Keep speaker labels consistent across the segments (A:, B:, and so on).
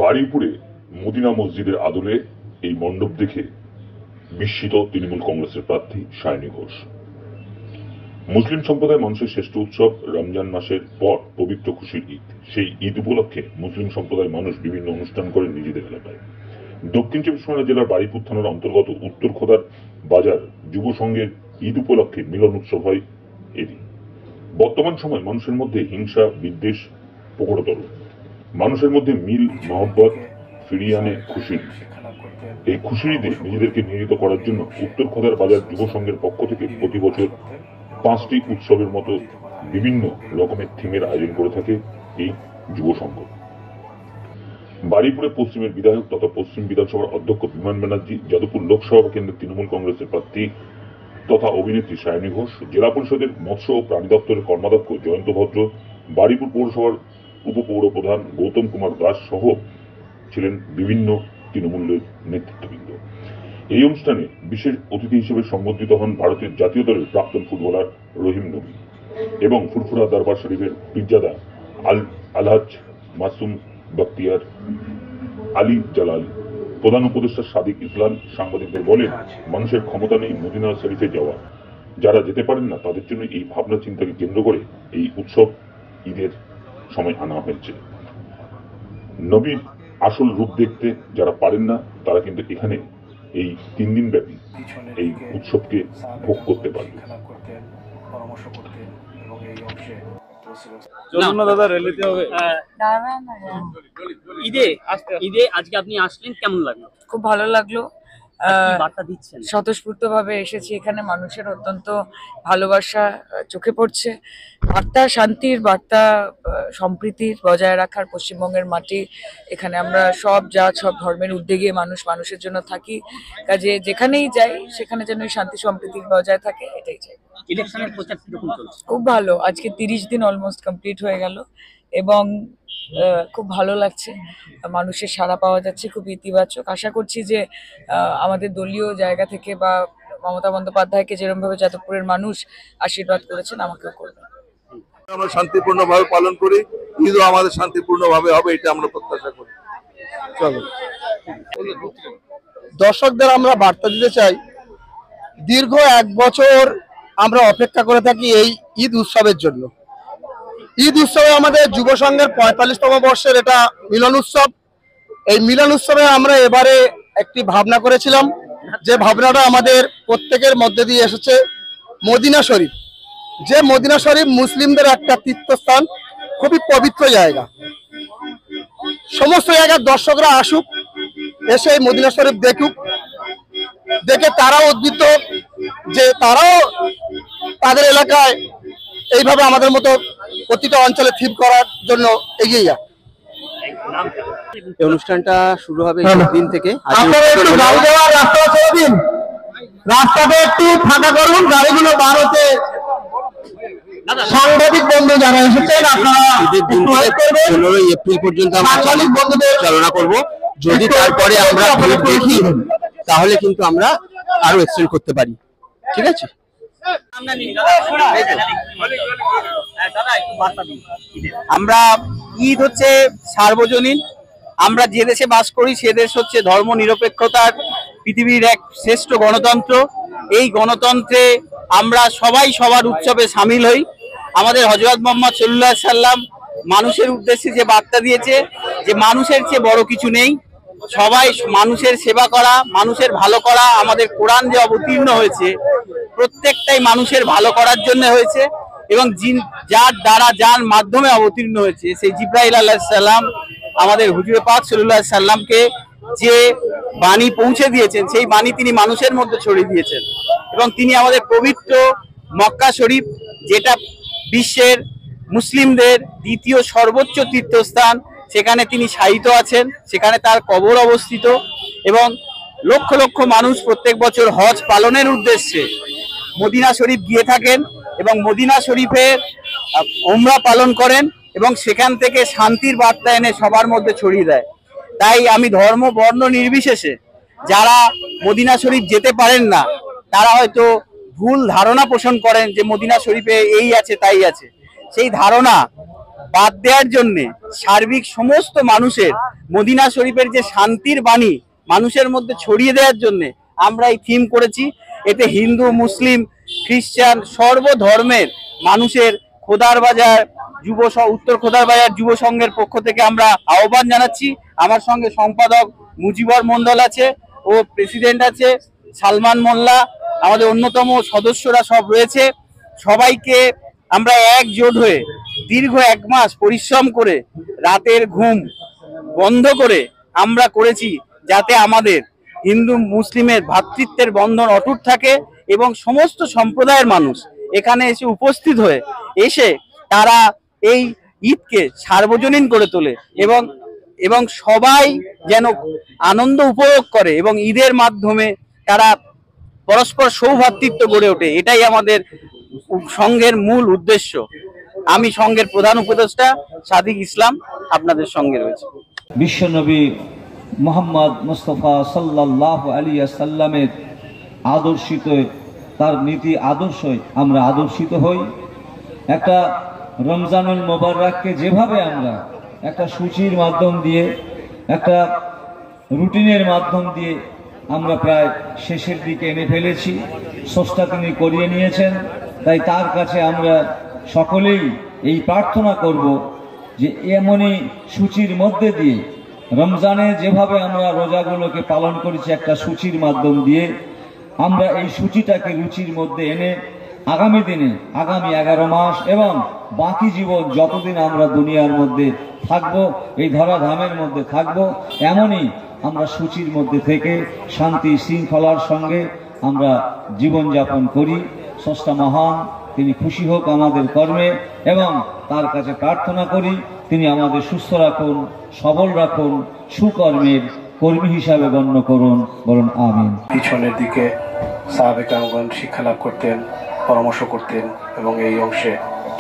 A: বারুইপুরে Medina মসজিদের আদলে এই মণ্ডপ দেখে বিস্মিত তৃণমূল কংগ্রেসের প্রার্থী সায়নী ঘোষ। মুসলিম সম্প্রদায় মানুষের শ্রেষ্ঠ উৎসব রমজান মাসের পর পবিত্র খুশির ঈদ। সেই ঈদ উপলক্ষে মুসলিম সম্প্রদায়ের মানুষ বিভিন্ন অনুষ্ঠান করেন নিজেদের এলাকায়। দক্ষিণ চব্বিশ পরগনা জেলার বারুইপুর থানার অন্তর্গত উত্তর খোদার বাজার যুব সংঘের ঈদ উপলক্ষে মিলন উৎসব হয় এদিন। বর্তমান সময় মানুষের মধ্যে হিংসা বিদ্বেষ প্রকটতর, মানুষের মধ্যে মিল মহব্বত ফিরিয়ে আনে খুশির। এই খুশির ঈদে নিজেদেরকে নিয়োজিত করার জন্য উত্তর খোদার বাজার যুব সংঘের পক্ষ থেকে প্রতি বছর 5টি উৎসবের মতো বিভিন্ন রকমের থিমের আয়োজন করে থাকে এই যুব সংঘ। বারুইপুরে পশ্চিমের বিধায়ক তথা পশ্চিম বিধানসভার অধ্যক্ষ বিমান ব্যানার্জি, যাদবপুর লোকসভা কেন্দ্রের তৃণমূল কংগ্রেসের প্রার্থী তথা অভিনেত্রী সায়নী ঘোষ, জেলা পরিষদের মৎস্য ও প্রাণী দপ্তরের কর্মাধ্যক্ষ জয়ন্ত ভদ্র, বারুইপুর পৌরসভার উপপৌর প্রধান গৌতম কুমার দাস সহ ছিলেন বিভিন্ন তৃণমূলের নেতৃত্ববৃন্দ। এই অনুষ্ঠানে বিশেষ অতিথি হিসেবে সম্বোধিত হন ভারতের জাতীয় দলের প্রাক্তন ফুটবলার রহিম নবী এবং ফুরফুরা দরবার শরীফের পীরজাদা আলহাজ মাসুম বখতিয়ার আলী জালাল। প্রধান উপদেষ্টা সাদিক ইসলাম সাংবাদিকদের বলেন, মানুষের ক্ষমতা নেই মদিনা শরীফে যাওয়া, যারা যেতে পারেন না তাদের জন্য এই ভাবনা চিন্তাকে কেন্দ্র করে এই উৎসব ঈদের সময় আনা হয়েছে। নবীর আসল রূপ দেখতে যারা পারেন না তারা কিন্তু এখানে এই 3 দিন ব্যাপী এই উৎসবকে ভোগ করতে পারবে।
B: ঈদে আজকে আপনি আসলেন, কেমন লাগলো?
C: খুব ভালো লাগলো।
B: বার্তা দিচ্ছেন?
C: স্বতঃস্ফূর্ত ভাবে এসেছি এখানে, মানুষের অত্যন্ত ভালোবাসা চোখে পড়ছে। বার্তা শান্তির, বার্তা সম্প্রীতির বজায় রাখার পশ্চিমবঙ্গের মাটি। এখানে আমরা সব ধর্মের উদ্যোগে মানুষের জন্য থাকি, কাজে যেখানেই যাই সেখানে যেন শান্তি সম্প্রীতির বজায় থাকে, এটাই চাই।
B: ইলেকশনের প্রচার কিরকম চলছে?
C: খুব ভালো, আজকে 30 দিন অলমোস্ট কমপ্লিট হয়ে গেল এবং খুব ভালো লাগছে, মানুষের সাড়া পাওয়া যাচ্ছে খুব ইতিবাচক। আশা করছি যে আমাদের দলীয় জায়গা থেকে বা মমতা বন্দ্যোপাধ্যায়কে যেরকম ভাবে যাদবপুরের মানুষ আশীর্বাদ করেছেন আমাকেও করবেন।
D: আমরা শান্তিপূর্ণভাবে পালন করি, ঈদও আমাদের শান্তিপূর্ণভাবে হবে, এটা আমরা প্রত্যাশা করি। চলো,
E: দর্শকদের আমরা বার্তা দিতে চাই, দীর্ঘ 1 বছর আমরা অপেক্ষা করে থাকি এই ঈদ উৎসবের জন্য। ঈদ উৎসবে আমাদের যুব সংঘের 45তম বর্ষের এটা মিলন উৎসব। এই মিলন উৎসবে আমরা এবারে একটি ভাবনা করেছিলাম, যে ভাবনাটা আমাদের প্রত্যেকের মধ্যে দিয়ে এসেছে মদিনা শরীফ। যে মদিনা শরীফ মুসলিমদের একটা তীর্থস্থান, খুবই পবিত্র জায়গা। সমস্ত জায়গার দর্শকরা আসুক, এসে এই মদিনা শরীফ দেখুক, দেখে তারাও উদ্বুদ্ধ যে তারাও তাদের এলাকায় এইভাবে আমাদের মতো প্রতিটা অঞ্চলে থিম করার জন্য এগিয়ে যায়।
F: এই অনুষ্ঠানটা শুরু হবে দিন থেকে।
E: রাস্তাটা একটু ফাঁকা করুন, গাড়িগুলো বার হতে। সাংবাদিক বন্ধু যারা এসেছেন আপনারা
F: ঈদের দিন থেকে 15 এপ্রিল পর্যন্ত আমরা চালনা করব। যদি তারপরে আমরা দেখি তাহলে কিন্তু আমরা আরো এক্সটেন্ড করতে পারি, ঠিক আছে?
G: আমরা ঈদ হচ্ছে সার্বজনীন। আমরা যে দেশে বাস করি সে দেশ হচ্ছে ধর্ম নিরপেক্ষতার পৃথিবীর এক শ্রেষ্ঠ গণতন্ত্র। এই গণতন্ত্রে আমরা সবাই সবার উৎসবে সামিল হই। আমাদের হযরত মুহাম্মদ সাল্লাল্লাহু আলাইহি সাল্লাম মানুষের উদ্দেশ্যে যে বার্তা দিয়েছে, যে মানুষের চেয়ে বড় কিছু নেই, সবাই মানুষের সেবা করা, মানুষের ভালো করা। আমাদের কোরআন যে অবতীর্ণ হয়েছে প্রত্যেকটাই মানুষের ভালো করার জন্য হয়েছে, এবং যার দ্বারা যার মাধ্যমে অবতীর্ণ হয়েছে সেই জিবরাইল আলাইহিস সালাম আমাদের হুজুরে পাক সাল্লাল্লাহু আলাইহি সাল্লামকে যে বাণী পৌঁছে দিয়েছেন, সেই বাণী তিনি মানুষের মধ্যে ছড়িয়ে দিয়েছেন। এবং তিনি আমাদের পবিত্র মক্কা শরীফ, যেটা বিশ্বের মুসলিমদের দ্বিতীয় সর্বোচ্চ তীর্থস্থান, সেখানে তিনি শায়িত আছেন, সেখানে তার কবর অবস্থিত। এবং লক্ষ লক্ষ মানুষ প্রত্যেক বছর হজ পালনের উদ্দেশ্যে মদিনা শরীফ গিয়ে থাকেন এবং মদিনা শরীফের উমরা পালন করেন এবং সেখান থেকে শান্তির বার্তা এনে সবার মধ্যে ছড়িয়ে দেয়। তাই আমি ধর্ম বর্ণ নির্বিশেষে যারা মদিনা শরীফ যেতে পারেন না, তারা হয়তো ভুল ধারণা পোষণ করেন যে মদিনা শরীফে এই আছে তাই আছে, সেই ধারণা বাদ দেওয়ার জন্যে সার্বিক সমস্ত মানুষের মদিনা শরীফের যে শান্তির বাণী মানুষের মধ্যে ছড়িয়ে দেওয়ার জন্য আমরা এই থিম করেছি। এতে হিন্দু, মুসলিম, খ্রিস্টান সর্বধর্মের মানুষের খোদার বাজার উত্তর খোদার বাজার যুব সংঘের পক্ষ থেকে আমরা আহ্বান জানাচ্ছি। আমার সঙ্গে সম্পাদক মুজিবর মন্ডল আছে ও প্রেসিডেন্ট আছে সালমান মোল্লা, আমাদের অন্যতম সদস্যরা সব রয়েছে। সবাইকে আমরা একজোট হয়ে দীর্ঘ 1 মাস পরিশ্রম করে রাতের ঘুম বন্ধ করে আমরা করেছি, যাতে আমাদের হিন্দু মুসলিমের ভ্রাতৃত্বের বন্ধন অটুট থাকে এবং সমস্ত সম্প্রদায়ের মানুষ এখানে এসে উপস্থিত হয়ে তারা এই ঈদকে সার্বজনীন করে তোলে এবং সবাই যেন আনন্দ উপভোগ করে এবং ঈদের মাধ্যমে তারা পরস্পর সৌভ্রাতৃত্ব গড়ে ওঠে। এটাই আমাদের সংঘের মূল উদ্দেশ্য। আমি সংঘের প্রধান উপদেষ্টা সাদিক ইসলাম আপনাদের সঙ্গে রয়েছে।
H: বিশ্বনবী মুহাম্মদ মুস্তাফা সাল্লাল্লাহু আলাইহি ওয়াসাল্লামের আদর্শিত তার নীতি আদর্শই আমরা আদর্শিত হই। একটা রমজানুল মোবারককে যেভাবে আমরা একটা সূচির মাধ্যম দিয়ে একটা রুটিনের মাধ্যম দিয়ে আমরা প্রায় শেষের দিকে এনে ফেলেছি, স্রষ্টা তিনি করিয়ে নিয়েছেন। তাই তার কাছে আমরা সকলেই এই প্রার্থনা করব যে এমনই সূচির মধ্যে দিয়ে রমজানে যেভাবে আমরা রোজাগুলোকে পালন করেছি একটা সূচির মাধ্যম দিয়ে, আমরা এই সূচিটাকে রুচির মধ্যে এনে আগামী দিনে আগামী 11 মাস এবং বাকি জীবন যতদিন আমরা দুনিয়ার মধ্যে থাকব, এই ধরাধামের মধ্যে থাকব, এমনই আমরা সূচির মধ্যে থেকে শান্তি শৃঙ্খলার সঙ্গে আমরা জীবনযাপন করি। স্রষ্টা মহান, তিনি খুশি হোক আমাদের কর্মে এবং তার কাছে প্রার্থনা করি তিনি আমাদের সুস্থ রাখুন, সবল রাখুন, সুকর্মের কর্মী হিসাবে গণ্য করুন। বলুন আমিন।
I: পিছনের দিকে সাহাবে কেরামগণ শিক্ষা লাভ করতেন, পরামর্শ করতেন এবং এই অংশে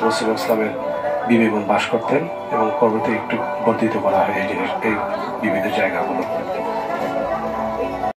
I: রাসূল ইসলামের বিবিগণ বাস করতেন এবং পরবর্তী একটু বর্ধিত করা হয় এই বিবিধ জায়গাগুলো।